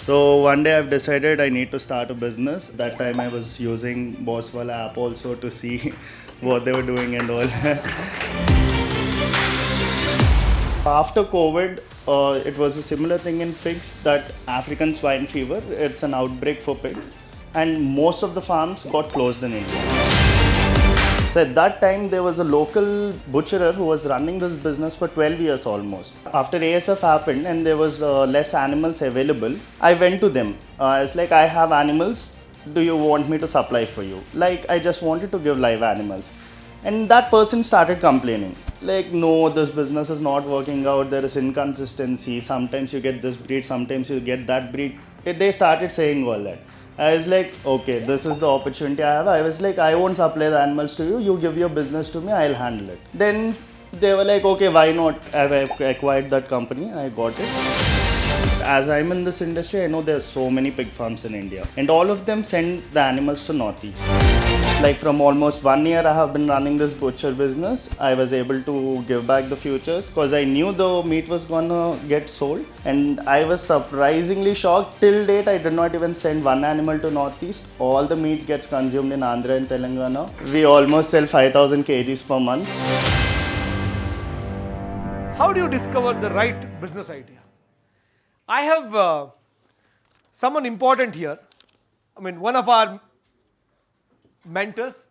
So one day I've decided I need to start a business. That time I was using Bosswala app also to see what they were doing and all. After COVID, it was a similar thing in pigs, that African swine fever. It's an outbreak for pigs, and most of the farms got closed in India. So at that time, there was a local butcherer who was running this business for 12 years almost. After ASF happened and there was less animals available, I went to them. I was like, I have animals. Do you want me to supply for you? Like, I just wanted to give live animals. And that person started complaining. Like, no, this business is not working out. There is inconsistency. Sometimes you get this breed, sometimes you get that breed. They started saying all that. I was like, okay, this is the opportunity I have. I was like, I won't supply the animals to you. You give your business to me, I'll handle it. Then they were like, okay, why not? I've acquired that company. I got it. As I'm in this industry, I know there's so many pig farms in India, and all of them send the animals to Northeast. Like from almost 1 year, I have been running this butcher business. I was able to give back the futures because I knew the meat was gonna get sold, and I was surprisingly shocked. Till date, I did not even send one animal to Northeast. All the meat gets consumed in Andhra and Telangana. We almost sell 5,000 kgs per month. How do you discover the right business idea? I have someone important here. I mean, one of our mentors,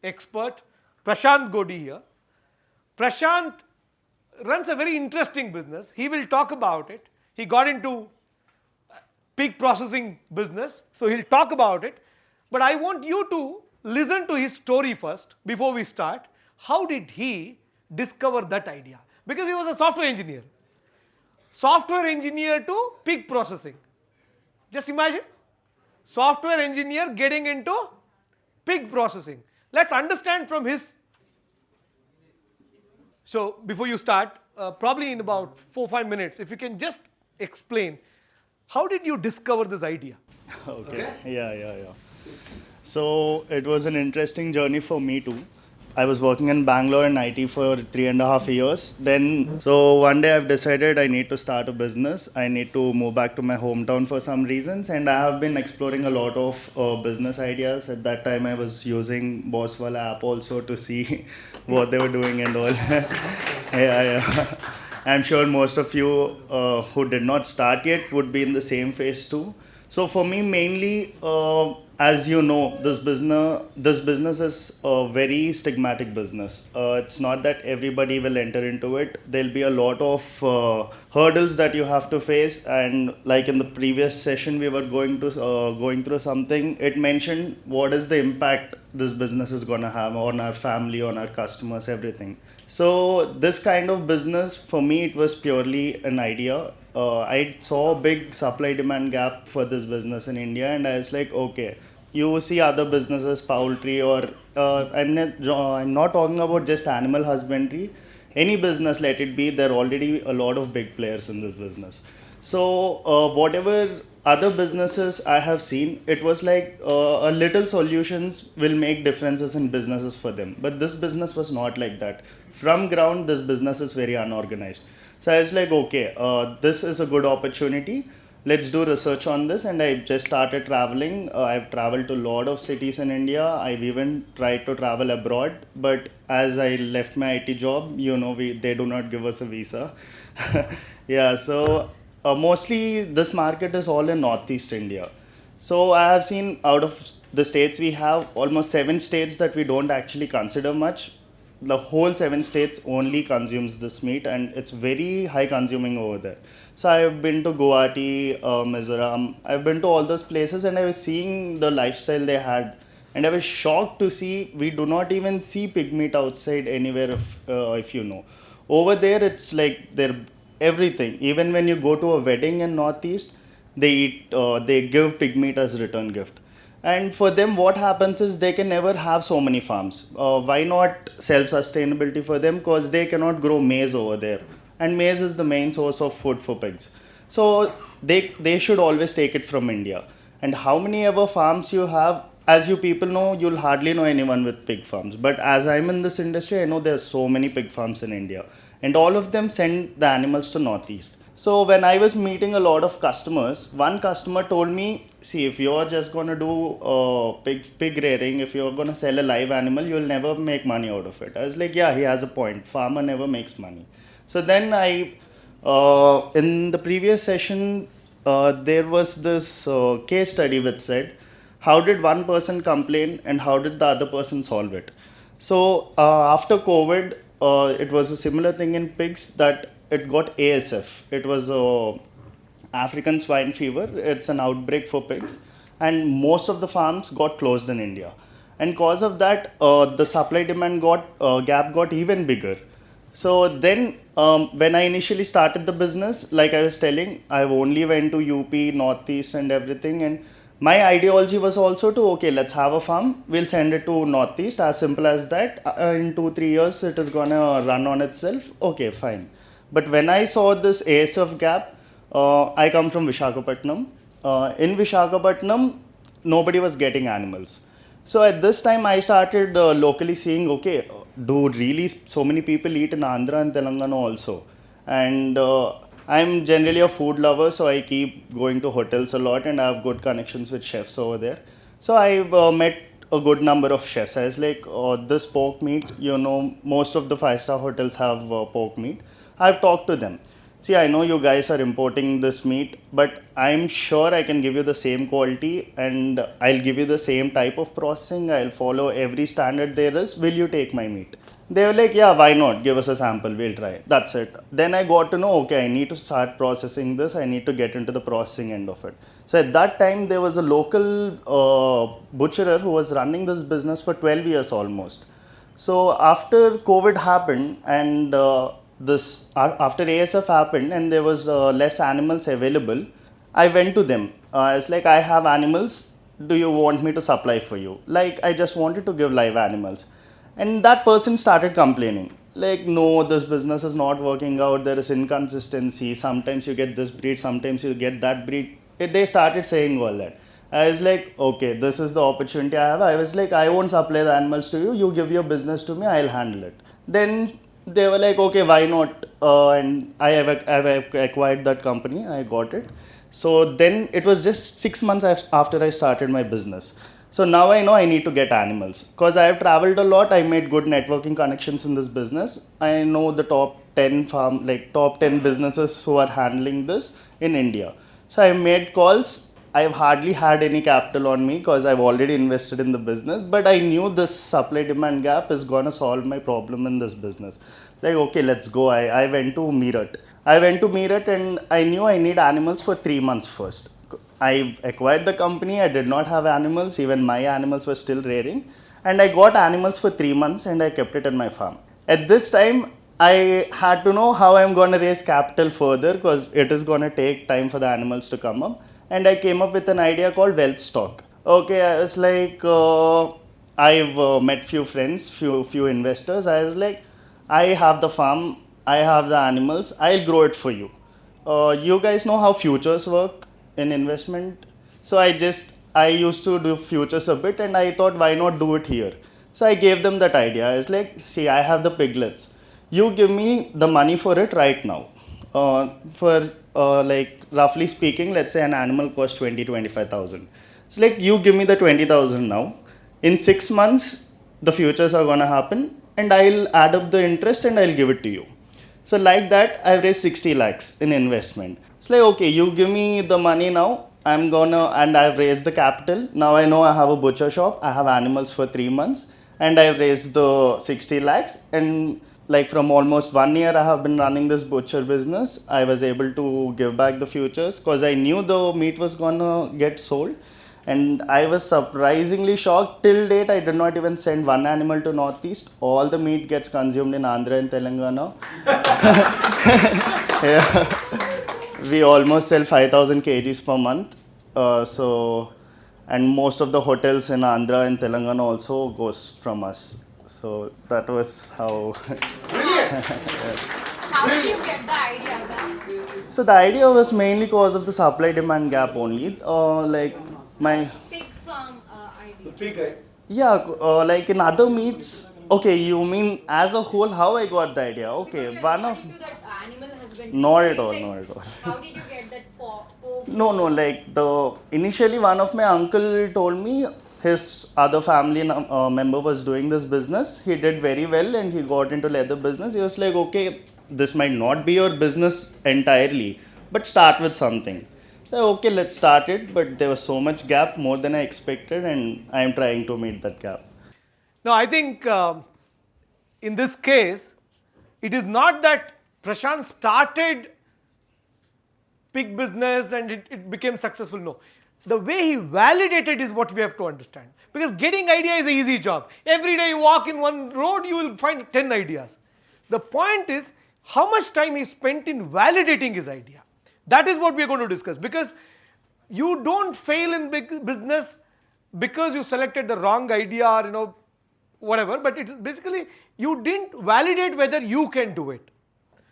expert, Prashant Godi here. Prashant runs a very interesting business. He will talk about it. He got into pig processing business, so he'll talk about it. But I want you to listen to his story first before we start. How did he discover that idea? Because he was a software engineer. Software engineer to pig processing. Just imagine. Software engineer getting into pig processing. Let's understand from his. So before you start, probably in about 4-5 minutes, if you can just explain, how did you discover this idea? Okay. Yeah. So it was an interesting journey for me too. I was working in Bangalore in IT for 3.5 years. So one day I've decided I need to start a business. I need to move back to my hometown for some reasons, and I have been exploring a lot of business ideas. At that time, I was using Bosswala app also to see what they were doing and all. Yeah. I'm sure most of you who did not start yet would be in the same phase too. So for me, mainly, as you know, this business is a very stigmatic business. It's not that everybody will enter into it. There'll be a lot of hurdles that you have to face. And like in the previous session, we were going through something. It mentioned what is the impact this business is going to have on our family, on our customers, everything. So this kind of business, for me, it was purely an idea. I saw a big supply demand gap for this business in India, and I was like, okay, you see other businesses, poultry, or I'm not talking about just animal husbandry. Any business, let it be, there are already a lot of big players in this business. So whatever other businesses I have seen, it was like a little solutions will make differences in businesses for them. But this business was not like that. From ground, this business is very unorganized. So I was like, okay, this is a good opportunity. Let's do research on this. And I just started traveling. I've traveled to a lot of cities in India. I've even tried to travel abroad. But as I left my IT job, they do not give us a visa. Yeah, so mostly this market is all in Northeast India. So I have seen out of the states we have almost 7 states that we don't actually consider much. The whole 7 states only consumes this meat, and it's very high consuming over there. So I've been to Guwahati, Mizoram. I've been to all those places, and I was seeing the lifestyle they had, and I was shocked to see we do not even see pig meat outside anywhere. If you know, over there it's like they're everything. Even when you go to a wedding in Northeast, they give pig meat as return gift. And for them, what happens is they can never have so many farms. Why not self-sustainability for them? Because they cannot grow maize over there. And maize is the main source of food for pigs. So they should always take it from India. And how many ever farms you have, as you people know, you'll hardly know anyone with pig farms. But as I'm in this industry, I know there's so many pig farms in India. And all of them send the animals to Northeast. So when I was meeting a lot of customers, one customer told me, "See, if you're just gonna do pig rearing, if you're gonna sell a live animal, you'll never make money out of it." I was like, "Yeah, he has a point. Farmer never makes money." So then in the previous session, there was this case study which said, how did one person complain and how did the other person solve it? So after COVID, it was a similar thing in pigs that it got ASF. It was African swine fever. It's an outbreak for pigs, and most of the farms got closed in India. And cause of that, the supply demand gap got even bigger. So then, when I initially started the business, like I was telling, I only went to UP, Northeast, and everything. And my ideology was also to, okay, let's have a farm. We'll send it to Northeast, as simple as that. In 2-3 years, it is gonna run on itself. Okay, fine. But when I saw this ASF gap, I come from Visakhapatnam. In Visakhapatnam, nobody was getting animals. So at this time, I started locally seeing, okay, do really so many people eat in Andhra and Telangana also? And I'm generally a food lover, so I keep going to hotels a lot and I have good connections with chefs over there. So I've met a good number of chefs. I was like, this pork meat, most of the five-star hotels have pork meat. I've talked to them. See, I know you guys are importing this meat, but I'm sure I can give you the same quality and I'll give you the same type of processing. I'll follow every standard there is. Will you take my meat? They were like, yeah, why not? Give us a sample, we'll try. That's it. Then I got to know, okay, I need to start processing this. I need to get into the processing end of it. So at that time, there was a local butcherer who was running this business for 12 years almost. So after COVID happened and after ASF happened and there was less animals available, I went to them. I was like, I have animals. Do you want me to supply for you? Like, I just wanted to give live animals. And that person started complaining. Like, no, this business is not working out. There is inconsistency. Sometimes you get this breed, sometimes you get that breed. They started saying all that. I was like, okay, this is the opportunity I have. I was like, I won't supply the animals to you. You give your business to me, I'll handle it. Then they were like, okay, why not? And I've acquired that company. I got it. So then it was just 6 months after I started my business. So now I know I need to get animals because I have traveled a lot. I made good networking connections in this business. I know the top 10 businesses who are handling this in India. So I made calls. I've hardly had any capital on me because I've already invested in the business, but I knew this supply demand gap is going to solve my problem in this business. Like, okay, let's go. I went to Meerut. And I knew I need animals for 3 months first. I acquired the company. I did not have animals. Even my animals were still rearing. And I got animals for 3 months and I kept it in my farm. At this time, I had to know how I'm going to raise capital further because it is going to take time for the animals to come up. And I came up with an idea called wealth stock. Okay, I was like, I've met few friends, few investors. I was like, I have the farm, I have the animals, I'll grow it for you. You guys know how futures work in investment. So I used to do futures a bit and I thought, why not do it here? So I gave them that idea. I was like, see, I have the piglets. You give me the money for it right now. For like roughly speaking, let's say an animal costs 25,000. So like you give me the 20,000 now. In 6 months, the futures are gonna happen and I'll add up the interest and I'll give it to you. So like that, I've raised 60 lakhs in investment. It's like, okay, you give me the money now, and I've raised the capital. Now I know I have a butcher shop, I have animals for 3 months, and I've raised the 60 lakhs. And like from almost 1 year, I have been running this butcher business. I was able to give back the futures because I knew the meat was gonna get sold. And I was surprisingly shocked. Till date, I did not even send one animal to Northeast. All the meat gets consumed in Andhra and Telangana. Yeah. We almost sell 5,000 kgs per month. And most of the hotels in Andhra and Telangana also goes from us. So that was how. How did you get the idea then? So the idea was mainly because of the supply demand gap only. Like my. Pig farm idea. Pig, right? Yeah, like in other meats. Okay, you mean as a whole how I got the idea? Okay, Because one you're of. into that animal husbandry when Not you at all, like, not at all. How did you get that pork? No, like initially one of my uncle told me his other family member was doing this business. He did very well and he got into leather business. He was like, okay, this might not be your business entirely, but start with something. So, okay, let's start it. But there was so much gap, more than I expected, and I am trying to meet that gap. Now, I think in this case, it is not that Prashant started pig business and it became successful. No. The way he validated is what we have to understand. Because getting idea is an easy job. Every day you walk in one road, you will find 10 ideas. The point is how much time he spent in validating his idea. That is what we are going to discuss. Because you don't fail in big business because you selected the wrong idea or whatever, but it is basically you didn't validate whether you can do it,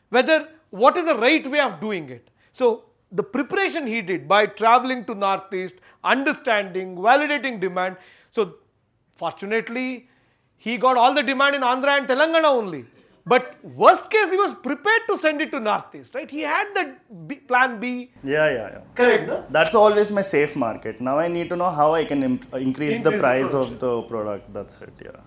whether what is the right way of doing it. So the preparation he did by traveling to Northeast, understanding, validating demand. So fortunately, he got all the demand in Andhra and Telangana only. But worst case, he was prepared to send it to Northeast, right? He had that plan B. Yeah. Correct, no? That's always my safe market. Now I need to know how I can increase the price of the product. That's it, yeah.